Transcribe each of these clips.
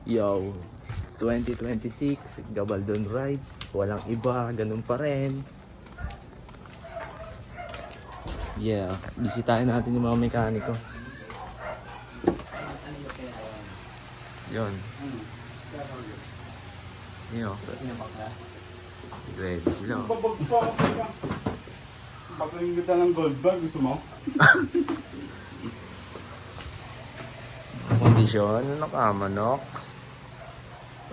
Yo, 2026, Gabaldon Rides, walang iba, ganun pa rin. Yeah, bisitahin natin yung mga mekaniko. Yun. Yo, ready sila. Pagkain kita ng gold bar, gusto mo? Kondisyon, ano ka, manok?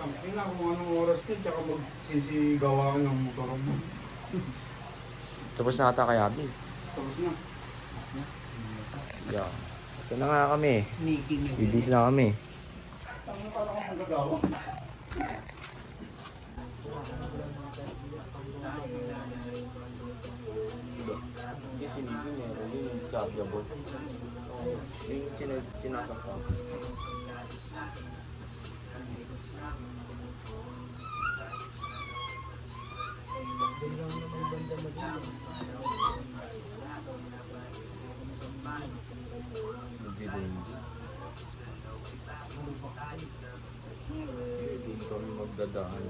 Kamping na kung anong oras din, tsaka magsisigawan ng motor mo. Tapos na ata kaya, Abi. Tapos na. Yeah. Ito na nga kami. Bibis na kami. Ano pala kung magagawa? Sinasaksak. Hindi kami magdadahan.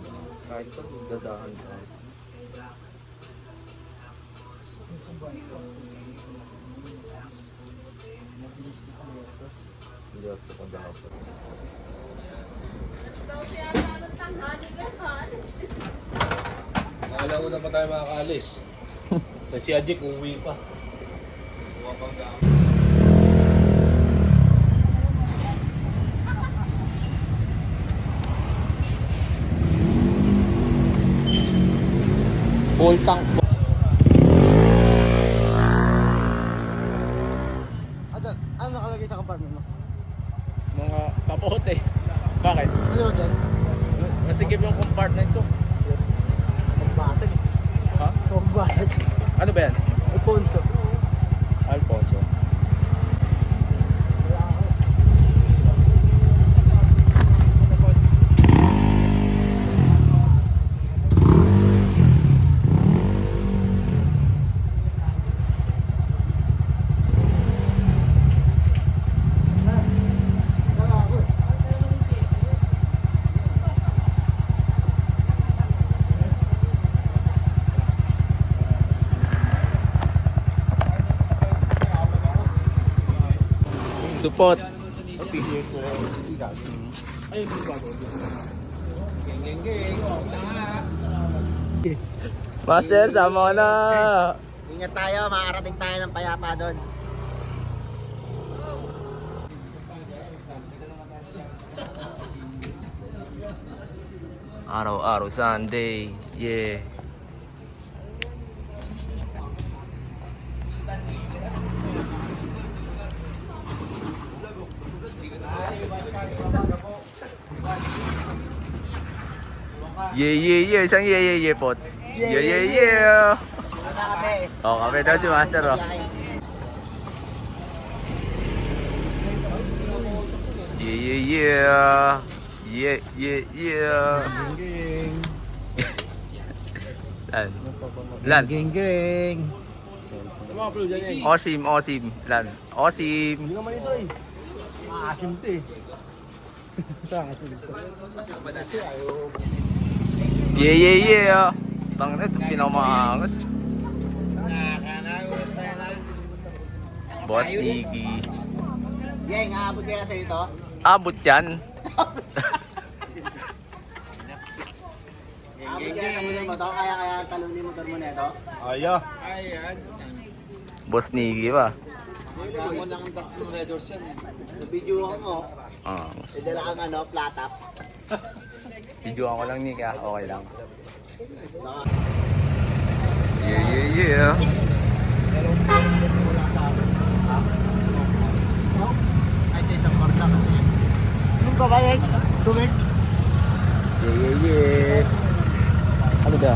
Kahit sa magdadahan ka. Yes, sa pagdahapan. Alauna pa tayo makakaalis. Kasi si Ajik uwi pa. Full tank. Ano nakalagay sa compartment mo? Mga kapote. Bakit? Ano dyan? Nasigib yung compartment ko. Magbasag. Ha? Magbasag. Ano ba yan? Alfonso. Alfonso. Support. Master, sama ka na. Ingat tayo, makakarating tayo ng payapa doon. Araw-araw Sunday. Yeah. Yeah. Isang yeah pot. Yeah. Ano kami? Oh, kami daw si Master, oh. Yeah. Lan. Geng. Osim. Lan. Osim. Hindi naman ito eh. Maasim ito eh. Yeah. Tang na ito, pinamaangas. Boss Iggy. Geng, aabot kaya sa'yo ito? Abot yan. Aabot kaya sa motor mo to? Kaya talunin motor mo na ito? Aya. Boss Iggy ba? Ako lang ang tatlong red doors yan. Nabidyo ako. Ah, Idala kang flat top. videoan ko lang ni kaya okay lang. Naka. Yeah. Ay, ito isang korda kasi. Anong kabayag? Tumig? Yeah. Ano ba?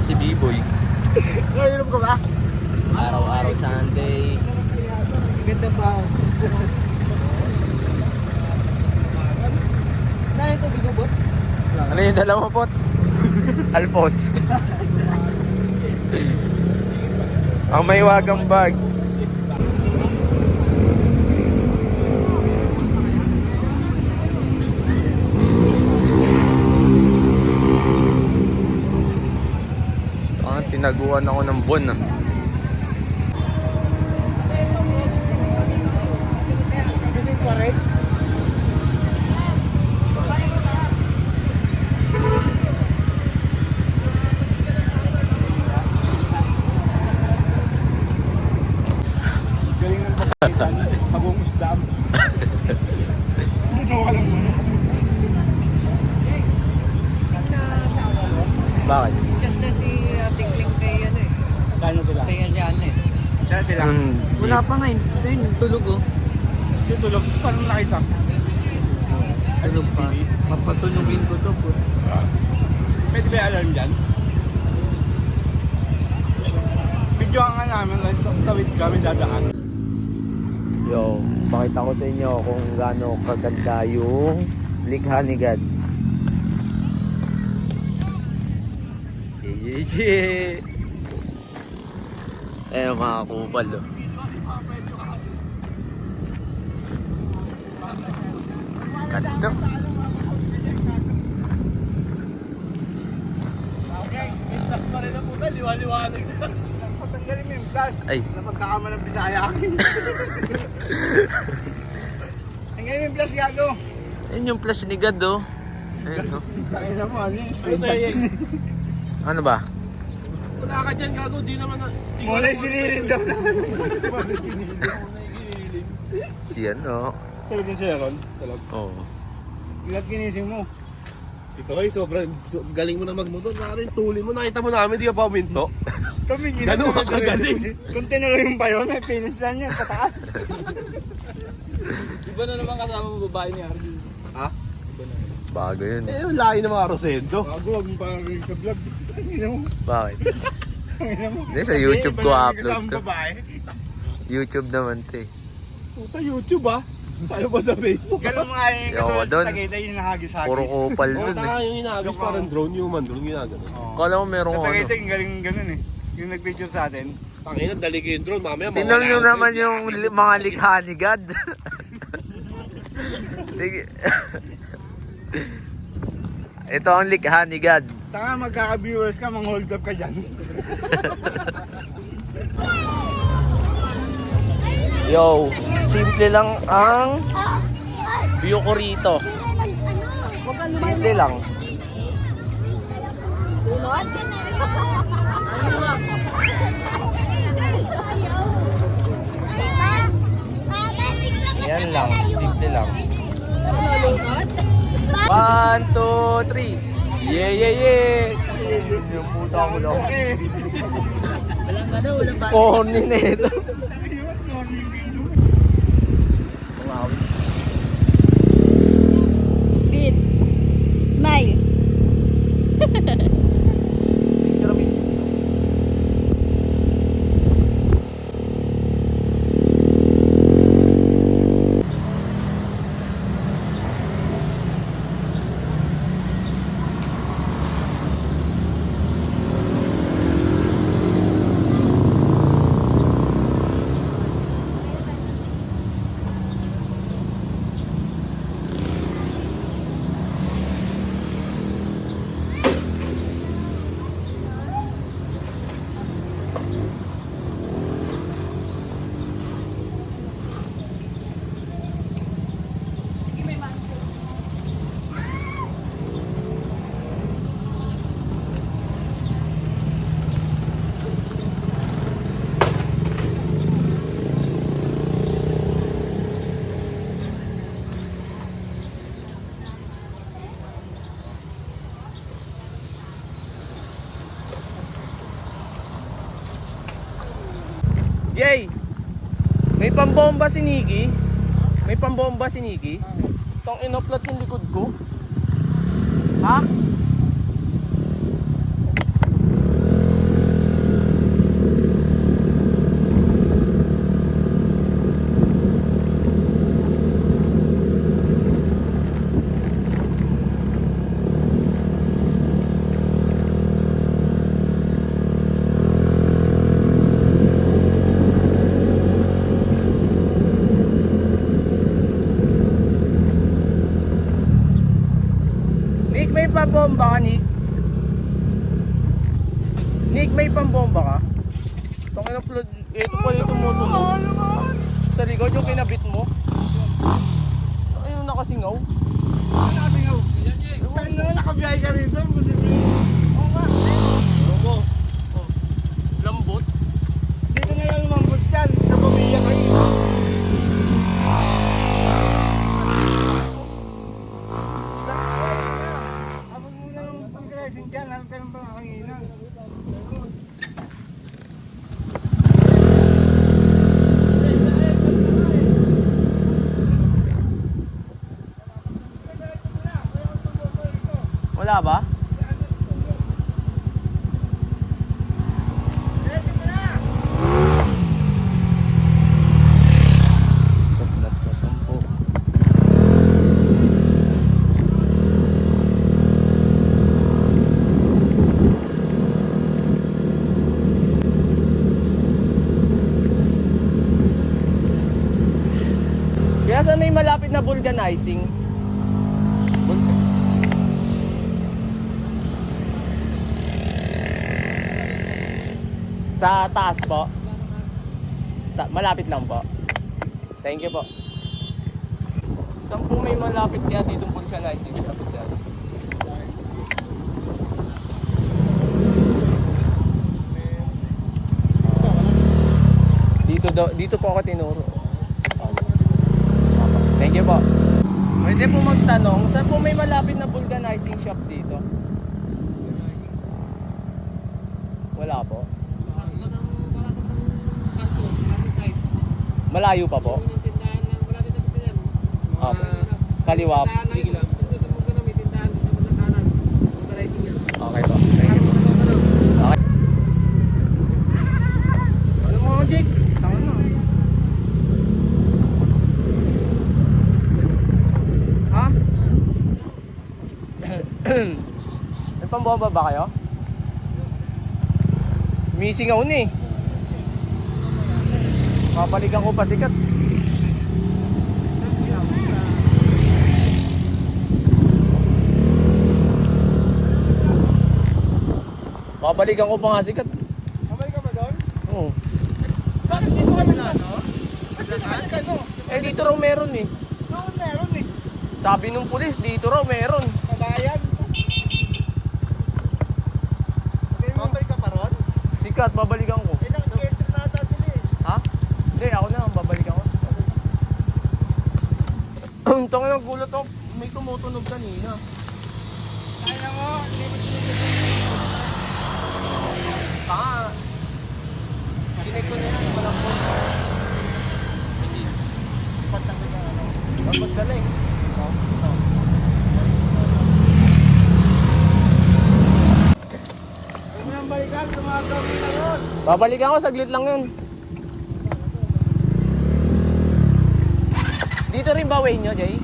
Si B-Boy. Ngayon ko ba? Araw-araw Sunday. Ganda ba? Dahil ito bigubot? Ano yung dalawa pot? Alphonse. Ang may wagang bag. Tinaguan ako ng buwan ah. Galing ng pagkaitan. Habong isdam. Ginawa lang muna. Bakit? Diyan na si Tingling kay ano eh. Saan na sila? Kay Aliana eh. Saan sila? Wala pa nga eh. Ayun, nagtulog oh. Sino tulog? Paano nakita? Tulog pa. Mapatulogin ko to po. Pwede ba yung alarm dyan? Video nga namin, sa tawid kami dadaan. Yo, pakita ko sa inyo kung gaano kaganda yung likha ni God. Yeah. Eh, mga kupal oh. Ganda. Patanggalin mo yung flash. Ay. Napagkakama ng Bisaya akin. Tanggalin mo yung flash, gago. Ayun yung flash ni God oh. Ayun oh. Tangin na mo, ano yung screenshot? Ano ba? Wala ka dyan, gago. Di naman na... Mulay giniling daw naman. Mulay giniling. Si ano? Tulog din sila ron? Tulog. Oo. Ilat ginising mo. Si Toy, sobrang galing mo na magmotor. Nakarin, tuli mo. Nakita mo namin, di ka pa uminto. Tumingin. Ganun ka kagaling. Kung tinuro yung bayo, may finish lang yan, pataas. Iba na naman kasama mo babae ni Arjun. Ha? Bago yun. Eh, layo ng mga Rosendo. Gago, wag mo parang rin sa vlog. Tangin mo. Bakit? Tangin mo. Hindi, sa YouTube ko upload to. Babae. YouTube naman to eh. Puta, YouTube ah. Tayo ba sa Facebook? Ganun mga yung Yo, katulad doon. sa Tagaytay yung nahagis-hagis. Puro kupal Oo, dun eh. taka yung inagis, parang drone, human drone, ginagano. Kala ko meron Sa ko ano. Tagaytay, yung galing ganun eh. Yung nag-picture sa atin. Tangina, dali ko yung drone, mamaya Tingnan nyo naman yung mga likha ni God. Ito ang likha ni God. Tanga, magkaka-viewers ka, mang-hold up ka dyan. Yo, simple lang ang view ko rito. Simple lang. Yan lang, simple lang. 1, 2, 3. Yeah. Yung puta ko daw. Walang ano, walang ba? Corny na ito. Beat. Smile. Jay, may pambomba si Nikki. May pambomba si Nikki. Itong in-upload yung likod ko. Ha? Nick, may pabomba ka, Nick? Nick, may pambomba ka? Itong in-upload, ito pa yung tumutunog. Sa likod yung kinabit mo. Ayun nakasingaw. Nakasingaw. Ano na nakabiyahe ka rito? Oo nga. Ano? Lambot. Dito na lang lumambot yan. Sa pamilya kayo. Abot mo na ng pag-dressing dyan. Alam ka ng pangakanginan. Wala ba? Kaplat na tampo. Kaya saan may malapit na vulcanizing? Sa taas po. Malapit lang po. Thank you po. Saan po may malapit kaya dito vulcanizing shop, sir? Dito po ako tinuro. Thank you po. Pwede po magtanong, saan po may malapit na vulcanizing shop dito? Wala po. Malayo pa po? Opo. Kaliwa po. Okay po. Thank you po. Okay. Ano mo, Jake? Tama na. Ha? May pambomba ba kayo? Missing ako na eh. Babalikan ko pa sikat. Babalikan ko pa nga sikat. Kamay ka ba doon? Oo. Bakit dito kami na, no? Ba't dito kami ka, no? Eh dito raw meron eh. Doon meron eh. Sabi nung pulis, dito raw meron. Kabayan. Babalik ka pa ron? Sikat, babalikan ko. Ilang entry na ata sila eh. Ha? Hindi, ako na, babalikan ko. Tanga ng gulat ako, may tumutunog kanina. Kaya mo, Tanga. Dinig ko na yan, walang po. Kasi, dapat galing. Huwag mo nang balikan, tumagawin na yun. Babalikan ko, saglit lang yun. Dito rin ba way nyo, Jay?